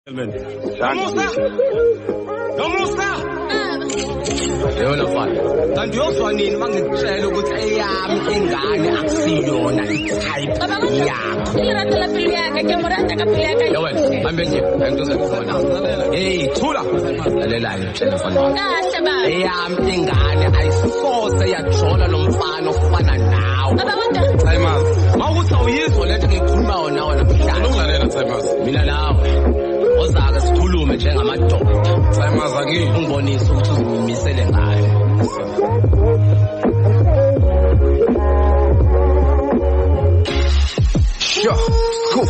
Nomusa! Yona mfana. Kanti uyozwa nini mangikutshela ukuthi eyami ingane akusiyona i-type yakho. Iratela pili yake, ke morata ka pili yake. Yewena, hambe nje, ngikuze khona. Hey, thula. Lalelani mtshela mfana. Kahle baba. Eyami ingane ayisisoze yajona nomfana ofana nawe. Baba wanda. Timeout. Mawukuthi awuyizwa lento ngikhuluma nawe namhlanje. Ungalela timeout. Mina nawe. Ozake sikhulume njengamadoda. Timeout akini. Ungibonise ukuthi uzimisele ngayo. Sure, cool.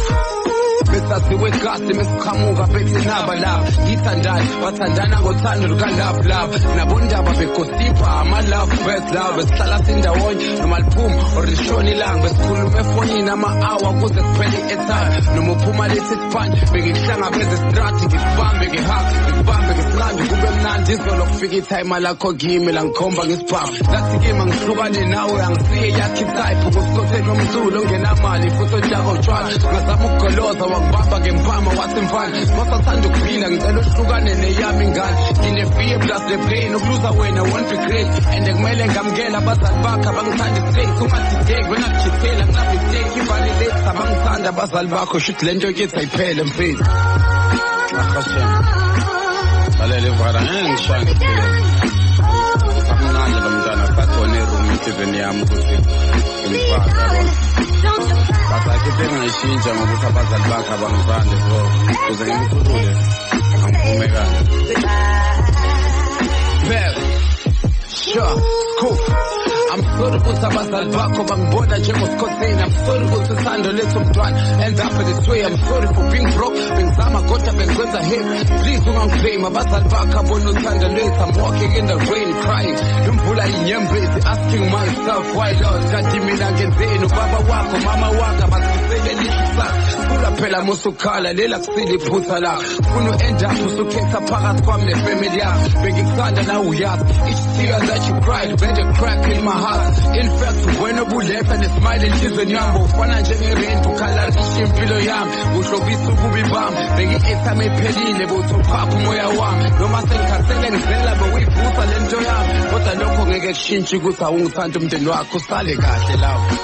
Besasiwe kasi mesiqhamuka bethi naba la ngithandana bathandana ngothando lukalove love nabondaba begosipha ama-love best love besihlala sindawonye noma liphuma or lishona ilanga besikhuluma efonini ama-hour kuze kuphele i-airtime noma uphuma lethi sipanje bengikuhlangabeze strati ngikubambe ngehaki ngikubambe ngesinqandi kube mnandi izolo kufika ithayima lakho kimi la ngikhomba ngesibhamu lathi kimi ngihlukane nawe angisiye yakho itype ukusikhotheni omzulo ongenamali futhi onjako utshwala ngazama ukugoloza ngibamba ngempama wasemfana masathanda ukuphila ngicela uhlukane neyami ingane ngine-fear plus the pain ukuluza wena won't be great and kumele ngamukela abazali bakho abangithanda straight ungadideki bengakuchithela kunabiteki imali leti abangithanda abazali bakho shuthi le nto kithi ayiphele mfethu ahashem lalela ivara ngishaya ngiphelele amncane lo mntwana sakhona eroom even yami ukuthi ngimfaka yabona basakhe ngayishintsha ngokuthi abazali bakhe abangivande so kuze ngimkhulule angivumekanga well sure cool I'm sorry ukuthi abazali bakho bangibona njengosikhosini I'm sorry ukuthi uthando lethu mntwana end up this way I'm sorry for being broke bengizama kodwa bengikwenza hip please ungangiblame abazali bakho abona uthando lethu I'm walking in the rain crying imvula inyembezi asking myself why Lord kanti mina ngenzeni ubaba wakho mama wakho abasisele lishisa kula phela musukhala lela kusile iphutha la funa u-end up usukhetha phakathi kwami nefamily yakho bengikuthanda nawe uyazi each tear that you cried made a crack in my heart in fact wena ubuletha nesmile enhlizweni yami ufana njengerent ukhalalisha impilo yami uhlobisa ububi bami bengi-airtime ephelile bothopapha umoya wami noma sengikhathele ngivela bewuyivusa le nto yami kodwa lokho ngeke kushintshe ukuthi awungithanda umndeni wakho usale kahle lapho